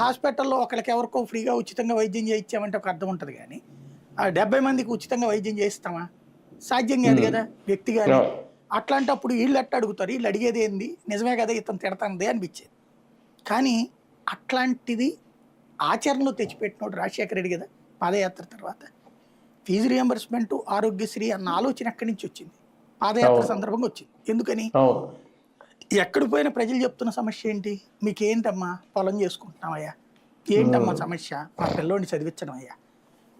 హాస్పిటల్లో ఒకరికి ఎవరికో ఫ్రీగా ఉచితంగా వైద్యం చేయించామంటే ఒక అర్థం ఉంటుంది కానీ ఆ 70 మందికి ఉచితంగా వైద్యం చేయిస్తామా? సాధ్యం కాదు కదా వ్యక్తి కానీ. అవును. అట్లాంటప్పుడు వీళ్ళు ఎట్ట అడుగుతారు? వీళ్ళు అడిగేది ఏంది? నిజమే కదా ఇతను తిడతాంది అనిపించేది. కానీ అట్లాంటిది ఆచరణలో తెచ్చిపెట్టినోడు రాజశేఖర రెడ్డి కదా పాదయాత్ర తర్వాత. ఫీజు రియంబర్స్మెంట్, ఆరోగ్యశ్రీ అన్న ఆలోచన ఎక్కడి నుంచి వచ్చింది? పాదయాత్ర అవును. సందర్భంగా వచ్చింది. ఎందుకని? అవును. ఎక్కడ పోయిన ప్రజలు చెప్తున్న సమస్య ఏంటి? మీకేంటమ్మా పొలం చేసుకుంటున్నామయ్యా, ఏంటమ్మా సమస్య? మా పిల్లోడిని చదివించడం అయ్యా,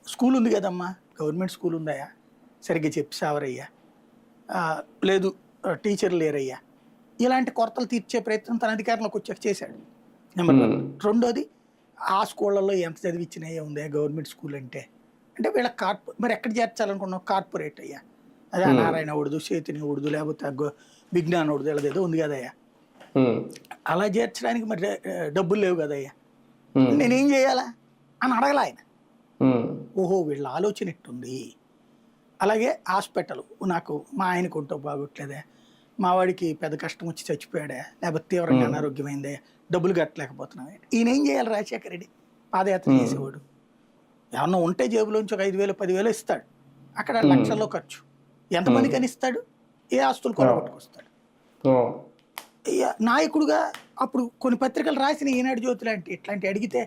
స్కూల్ ఉంది కదమ్మా, గవర్నమెంట్ స్కూల్ ఉందయ్యా, సరిగ్గా చెప్పేసావరయ్యా, లేదు టీచర్లు లేరయ్యా. ఇలాంటి కొరతలు తీర్చే ప్రయత్నం తన అధికారంలోకి వచ్చాక చేశాడు. నెంబర్ 1. రెండోది, ఆ స్కూళ్ళల్లో ఎంత చదివించినాయే ఉందా గవర్నమెంట్ స్కూల్ అంటే. అంటే వీళ్ళ మరి ఎక్కడ చేర్చాలనుకున్నావు? కార్పొరేట్ అయ్యా, అదే నారాయణ ఉడదు, చేతిని ఉడదు, లేకపోతే విజ్ఞాన ఉడదు, ఏదో ఉంది కదయ్యా. అలా చేర్చడానికి మరి డబ్బులు లేవు కదయ్యా, నేనేం చేయాలా అని అడగల ఆయన. ఓహో వీళ్ళ ఆలోచన ఎట్టుంది. అలాగే హాస్పిటల్, నాకు మా ఆయనకు ఉంటో బాగోట్లేదే, మా వాడికి పెద్ద కష్టం వచ్చి చచ్చిపోయాడే, లేకపోతే తీవ్రంగా అనారోగ్యమైందే, డబ్బులు కట్టలేకపోతున్నావే. ఈయన ఏం చేయాలి? రాజశేఖర రెడ్డి పాదయాత్ర చేసేవాడు ఏమన్నా ఉంటే జేబులోంచి ఒక 5,000 10,000 ఇస్తాడు, అక్కడ లక్షల్లో ఖర్చు. ఎంతమందికి అని ఇస్తాడు? ఏ ఆస్తులు కొనగొట్టుకొస్తాడు. నాయకుడుగా అప్పుడు కొన్ని పత్రికలు రాసిన ఈనాడు జ్యోతి లాంటి ఇట్లాంటి అడిగితే